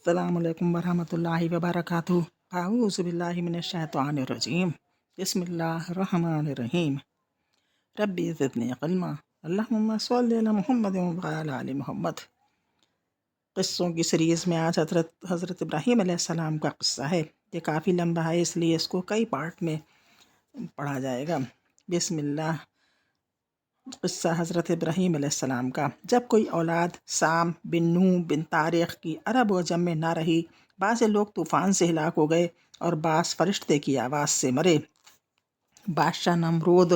अस्सलामु अलैकुम वरहमतुल्लाहि वबरकातुहू। अऊज़ु बिल्लाहि मिनश्शैतानिर रजीम। बिस्मिल्लाहिर्रहमानिर्रहीम। रब्बी ज़िदनी इल्मा। अल्लाहुम्मा सल्लि अला मुहम्मद व अला आलि मुहम्मद। क़िस्सों की सीरीज़ में आज हज़रत इब्राहीम अलैहिस्सलाम का क़िस्सा है। ये काफ़ी लंबा है, इसलिए इसको कई पार्ट में पढ़ा जाएगा। बिस्मिल्लाह। क़िस्सा हज़रत इब्राहीम अलैहिस्सलाम का। जब कोई औलाद साम बिन नूह बिन तारिक़ की अरब व अजम में ना रही, बाज़ लोग तूफ़ान से हिलाक हो गए और बाज़ फ़रिश्ते की आवाज़ से मरे। बादशाह नमरूद,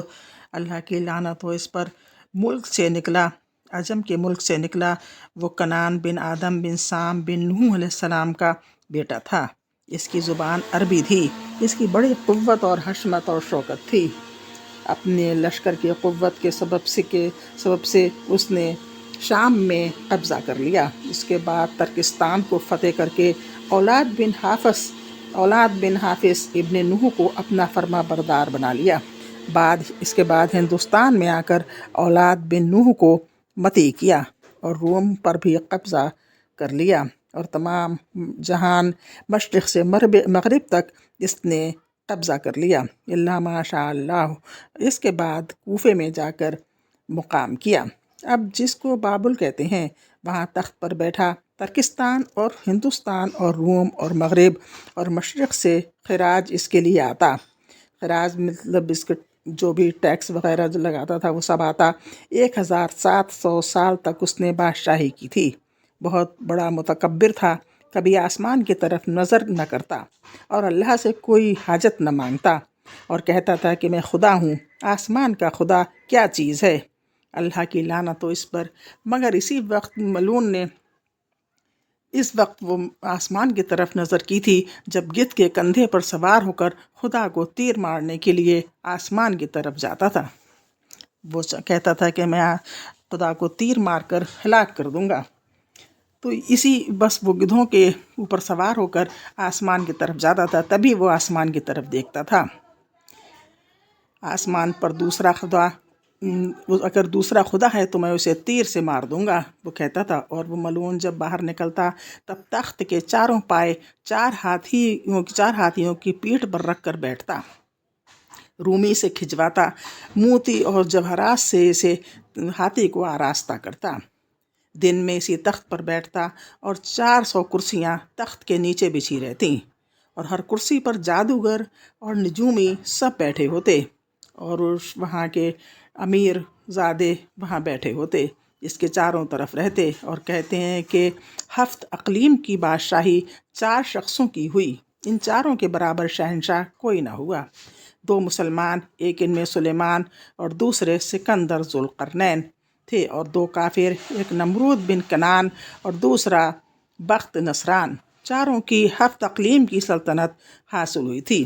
अल्लाह की लानत हो इस पर, मुल्क से निकला, अजम के मुल्क से निकला। वो कनान बिन आदम बिन साम बिन नूह अलैहिस्सलाम का बेटा था। इसकी ज़ुबान अरबी थी। इसकी बड़ी क़ुव्वत और हशमत और शौकत थी। अपने लश्कर की क़ुव्वत के सबब से उसने शाम में कब्ज़ा कर लिया। इसके बाद तर्किस्तान को फ़तेह करके औलाद बिन हाफिज़ इब्न नूह को अपना फर्मा बरदार बना लिया। इसके बाद हिंदुस्तान में आकर औलाद बिन नूह को मती किया और रोम पर भी कब्ज़ा कर लिया और तमाम जहान मशरिक़ से मग़रिब तक इसने कब्ज़ा कर लिया इल्ला माशा अल्लाह। इसके बाद कूफे में जाकर मुक़ाम किया। अब जिसको बाबुल कहते हैं, वहाँ तख्त पर बैठा। तर्किस्तान और हिंदुस्तान और रोम और मग़रिब और मशरिक़ से ख़राज इसके लिए आता। ख़राज मतलब इसके जो भी टैक्स वग़ैरह जो लगाता था वो सब आता। 1700 साल तक उसने बादशाही की थी। बहुत बड़ा मुतकब्बिर था। कभी आसमान की तरफ नज़र न करता और अल्लाह से कोई हाजत न मांगता और कहता था कि मैं खुदा हूँ। आसमान का खुदा क्या चीज़ है। अल्लाह की लानत हो इस पर। मगर इस वक्त वो आसमान की तरफ नज़र की थी जब गिद्ध के कंधे पर सवार होकर खुदा को तीर मारने के लिए आसमान की तरफ जाता था। वो कहता था कि मैं खुदा को तीर मारकर हलाक कर दूंगा। तो बस वो गिद्धों के ऊपर सवार होकर आसमान की तरफ जाता था, तभी वो आसमान की तरफ देखता था। आसमान पर अगर दूसरा खुदा है तो मैं उसे तीर से मार दूंगा, वो कहता था। और वो मलून जब बाहर निकलता तब तख्त के चारों पाए चार हाथियों की पीठ पर रख कर बैठता। रूमी से खिंचवाता, मोती और जवाहरात से इसे हाथी को आरास्ता करता। दिन में इसी तख्त पर बैठता और 400 कुर्सियाँ तख्त के नीचे बिछी रहती और हर कुर्सी पर जादूगर और नजूमी सब बैठे होते और वहाँ के अमीर ज़ादे वहाँ बैठे होते, इसके चारों तरफ रहते और कहते हैं कि 7 अक़लीम की बादशाही 4 शख्सों की हुई। इन चारों के बराबर शहंशाह कोई ना हुआ। 2 मुसलमान, एक इनमें सुलेमान और दूसरे सिकंदर ज़ुल्क़रनैन थे और 2 काफिर, एक नमरूद बिन कनान और दूसरा बख्त नसरान। चारों की 7 अक़लीम की सल्तनत हासिल हुई थी।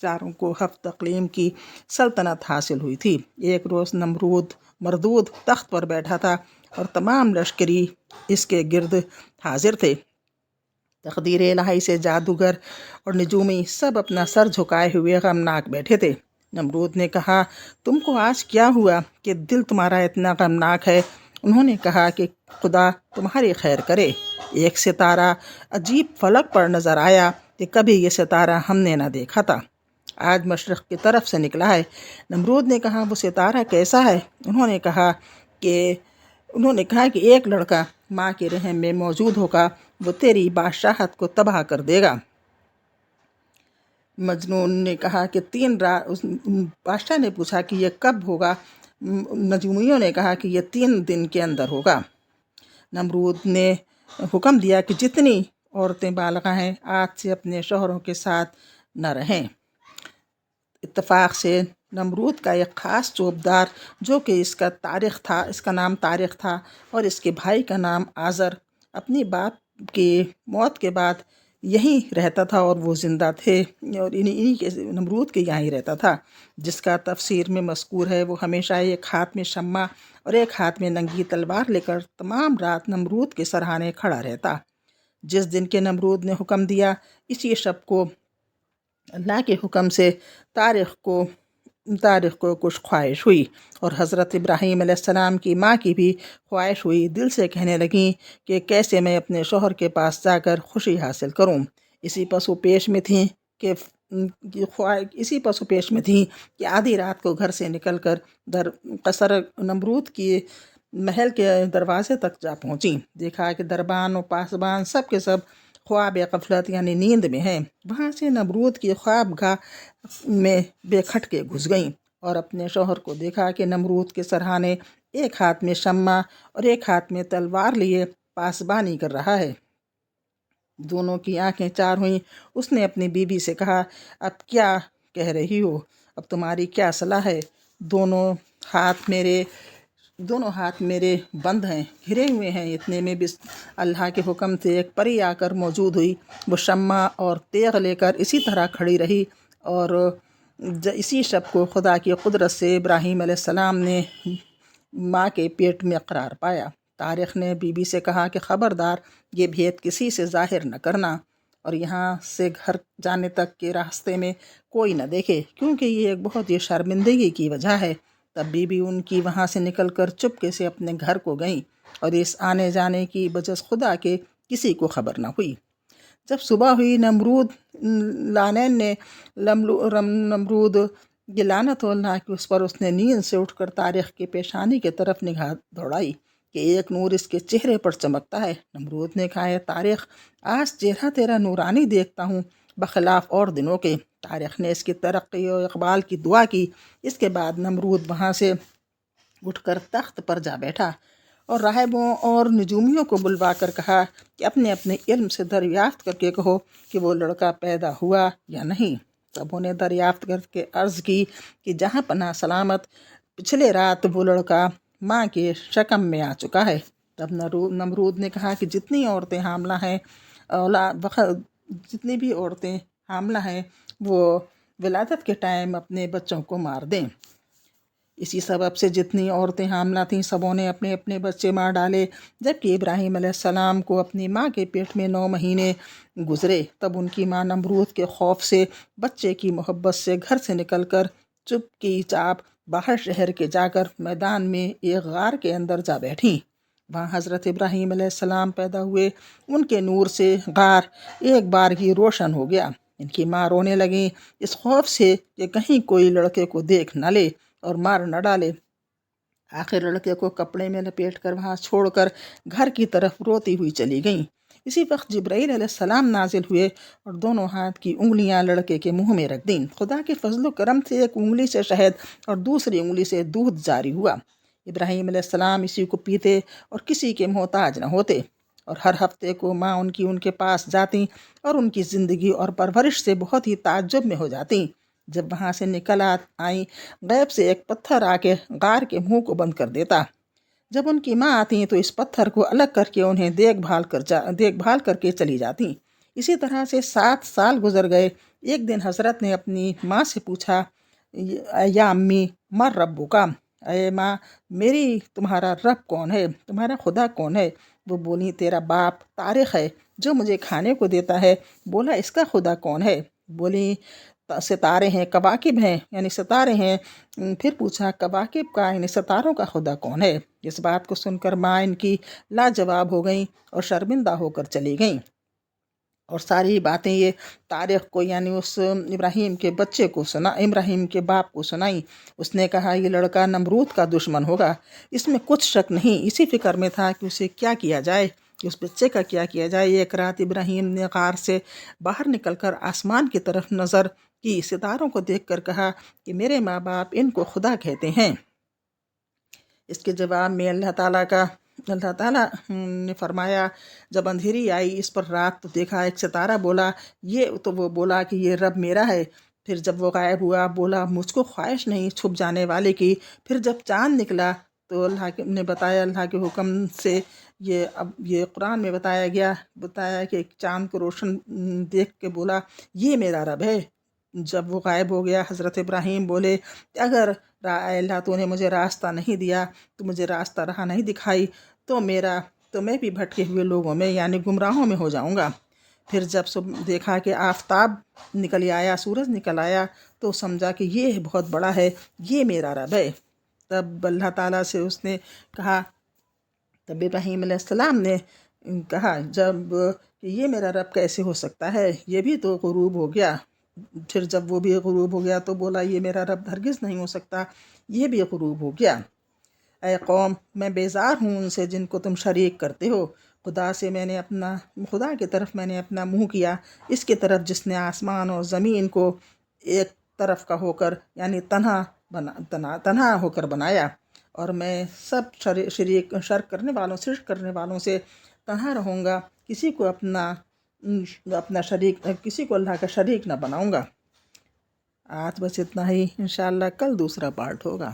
चारों को 7 अक़लीम की सल्तनत हासिल हुई थी। एक रोज़ मरदूद तख्त पर बैठा था और तमाम लश्करी इसके गिर्द हाजिर थे। तक़दीर इलाही से जादूगर और नजूमी सब अपना सर झुकाए हुए गमनाक बैठे थे। नमरूद ने कहा, तुमको आज क्या हुआ कि दिल तुम्हारा इतना गमनाक है। उन्होंने कहा कि खुदा तुम्हारी खैर करे। एक सितारा अजीब फलक पर नज़र आया कि कभी ये सितारा हमने ना देखा था। आज मशरिक़ की तरफ से निकला है। नमरूद ने कहा, वो सितारा कैसा है। उन्होंने कहा कि एक लड़का माँ के रहम में मौजूद होगा, वो तेरी बादशाहत को तबाह कर देगा। मजनून ने कहा कि बादशाह ने पूछा कि यह कब होगा। नजूमियों ने कहा कि यह 3 दिन के अंदर होगा। नमरूद ने हुक्म दिया कि जितनी औरतें बालिग़ा हैं आज से अपने शौहरों के साथ न रहें। इत्तफाक से नमरूद का एक ख़ास चौबदार, जो कि इसका नाम तारिक था और इसके भाई का नाम आज़र, अपनी बाप की मौत के बाद यहीं रहता था और वो ज़िंदा थे और इन्हीं के नमरूद के यहाँ ही रहता था, जिसका तफसीर में मज़कूर है। वो हमेशा एक हाथ में शम्मा और एक हाथ में नंगी तलवार लेकर तमाम रात नमरूद के सरहाने खड़ा रहता। जिस दिन के नमरूद ने हुक्म दिया, इसी शब को अल्लाह के हुक्म से तारिक को तारिक को कुछ ख्वाहिश हुई और हज़रत इब्राहीम अलैहिस्सलाम की माँ की भी ख्वाहिश हुई। दिल से कहने लगीं कि कैसे मैं अपने शौहर के पास जाकर खुशी हासिल करूं। इसी पसु पेश में थीं कि इसी पसु पेश में थीं कि आधी रात को घर से निकलकर कसर नमरूद की महल के दरवाजे तक जा पहुंची। देखा कि दरबान और पासबान सब के सब ख्वाब गफलत यानी नींद में हैं। वहाँ से नमरूद की ख्वाबगाह में बेखट के घुस गईं और अपने शौहर को देखा कि नमरूद के सरहाने एक हाथ में शम्मा और एक हाथ में तलवार लिए पासबानी कर रहा है। दोनों की आंखें चार हुईं। उसने अपनी बीवी से कहा, अब क्या कह रही हो? अब तुम्हारी क्या सलाह है? दोनों हाथ मेरे बंद हैं, घिरे हुए हैं। इतने में भी अल्लाह के हुक्म से एक परी आकर मौजूद हुई। वो शम्मा और तेग लेकर इसी तरह खड़ी रही और इसी शब को खुदा की कुदरत से इब्राहीम अलैहिस्सलाम ने माँ के पेट में करार पाया। तारिक ने बीबी से कहा कि ख़बरदार ये भेद किसी से ज़ाहिर न करना और यहाँ से घर जाने तक के रास्ते में कोई न देखे, क्योंकि ये एक बहुत ही शर्मिंदगी की वजह है। तब बीबी उनकी वहाँ से निकलकर चुपके से अपने घर को गई और इस आने जाने की बजस खुदा के किसी को खबर न हुई। जब सुबह हुई, नमरूद ये लानत अल्लाह की उस पर, उसने नींद से उठकर तारिक की पेशानी की तरफ निगाह दौड़ाई कि एक नूर इसके चेहरे पर चमकता है। नमरूद ने कहा, तारिक, आज चेहरा तेरा नूरानी देखता हूँ बखिलाफ़ और दिनों के। तारिक ने इसकी तरक्की और इकबाल की दुआ की। इसके बाद नमरूद वहाँ से उठकर तख्त पर जा बैठा और राहिबों और नजूमियों को बुलवा कर कहा कि अपने अपने इल्म से दरियाफ्त करके कहो कि वो लड़का पैदा हुआ या नहीं। सबों ने दरियाफ्त करके अर्ज़ की कि जहाँ पना सलामत, पिछले रात वो लड़का माँ के शकम में आ चुका है। तब नमरूद ने कहा कि जितनी भी औरतें हामला हैं वो विलादत के टाइम अपने बच्चों को मार दें। इसी सबब से जितनी औरतें हामला थीं सबों ने अपने अपने बच्चे मार डाले। जबकि इब्राहीम अलैहिस्सलाम को अपनी माँ के पेट में 9 महीने गुजरे। तब उनकी माँ नमरूद के खौफ से, बच्चे की मोहब्बत से घर से निकलकर चुपकी चाप बाहर शहर के जाकर मैदान में एक गार के अंदर जा बैठी। वहाँ हज़रत इब्राहीम अलैहिस्सलाम पैदा हुए। उनके नूर से गार एक बार ही रोशन हो गया। इनकी माँ रोने लगी इस खौफ से कि कहीं कोई लड़के को देख न ले और मार न डाले। आखिर लड़के को कपड़े में लपेट कर वहाँ छोड़कर घर की तरफ रोती हुई चली गईं। इसी वक्त जिब्राईल अलैहिस्सलाम नाजिल हुए और दोनों हाथ की उंगलियां लड़के के मुंह में रख दीं। खुदा के फजल करम से एक उंगली से शहद और दूसरी उंगली से दूध जारी हुआ। इब्राहीम अलैहिस्सलाम इसी को पीते और किसी के मोहताज न होते और हर हफ्ते को माँ उनके पास जाती और उनकी ज़िंदगी और परवरिश से बहुत ही ताज्जुब में हो जाती। जब वहाँ से निकल आई, गैब से एक पत्थर आके गार के मुंह को बंद कर देता। जब उनकी माँ आती तो इस पत्थर को अलग करके उन्हें देखभाल करके चली जाती। इसी तरह से 7 साल गुजर गए। एक दिन हज़रत ने अपनी माँ से पूछा, या अम्मी मर रब्बुका, अये माँ मेरी तुम्हारा रब कौन है, तुम्हारा खुदा कौन है? वो बोली, तेरा बाप तारिक है जो मुझे खाने को देता है। बोला, इसका खुदा कौन है? बोली, सितारे हैं, कवाकिब हैं, यानी सितारे हैं। फिर पूछा, कवाकिब का यानी सितारों का खुदा कौन है? इस बात को सुनकर माँ इनकी लाजवाब हो गई और शर्मिंदा होकर चली गईं और सारी बातें ये तारिक को यानी उस इब्राहीम के बच्चे को इब्राहीम के बाप को सुनाई। उसने कहा, ये लड़का नमरूद का दुश्मन होगा, इसमें कुछ शक नहीं। इसी फिक्र में था कि उसे क्या किया जाए, कि उस बच्चे का क्या किया जाए। एक रात इब्राहीम ने गार से बाहर निकलकर आसमान की तरफ नज़र की, सितारों को देखकर कहा कि मेरे माँ बाप इनको खुदा कहते हैं। इसके जवाब में अल्लाह ताला ने फरमाया, जब अंधेरी आई इस पर रात तो देखा एक सितारा, बोला ये तो वो बोला कि ये रब मेरा है। फिर जब वो गायब हुआ बोला, मुझको ख्वाहिश नहीं छुप जाने वाले की। फिर जब चाँद निकला तो अल्लाह ने बताया, अल्लाह के हुक्म से ये कुरान में बताया कि चाँद को रोशन देख के बोला, ये मेरा रब है। जब वो गायब हो गया हज़रत इब्राहीम बोले, अगर अल्लाह तूने मुझे रास्ता नहीं दिया, तो मुझे रास्ता राह नहीं दिखाई तो मैं भी भटके हुए लोगों में यानी गुमराहों में हो जाऊंगा। फिर जब देखा कि आफताब निकल आया, सूरज निकल आया تو سمجھا کہ یہ بہت بڑا ہے، یہ میرا رب ہے۔ تب اللہ تعالیٰ سے اس نے کہا، تب ابراہیم علیہ السلام نے کہا جب کہ یہ میرا رب کیسے ہو سکتا ہے، یہ بھی تو غروب ہو گیا۔ پھر جب وہ بھی غروب ہو گیا تو بولا یہ میرا رب ہرگز نہیں ہو سکتا، یہ بھی غروب ہو گیا۔ اے قوم، میں بیزار ہوں ان سے جن کو تم شریک کرتے ہو۔ خدا کی طرف میں نے اپنا منہ کیا، اس کی طرف جس نے آسمان اور زمین کو ایک طرف کا ہو کر یعنی تنہا ہو کر بنایا، اور میں سب شرک کرنے والوں سے تنہا رہوں گا، کسی کو اپنا شریک، کسی کو اللہ کا شریک نہ بناؤں گا۔ آج بس اتنا ہی، انشاءاللہ کل دوسرا پارٹ ہوگا۔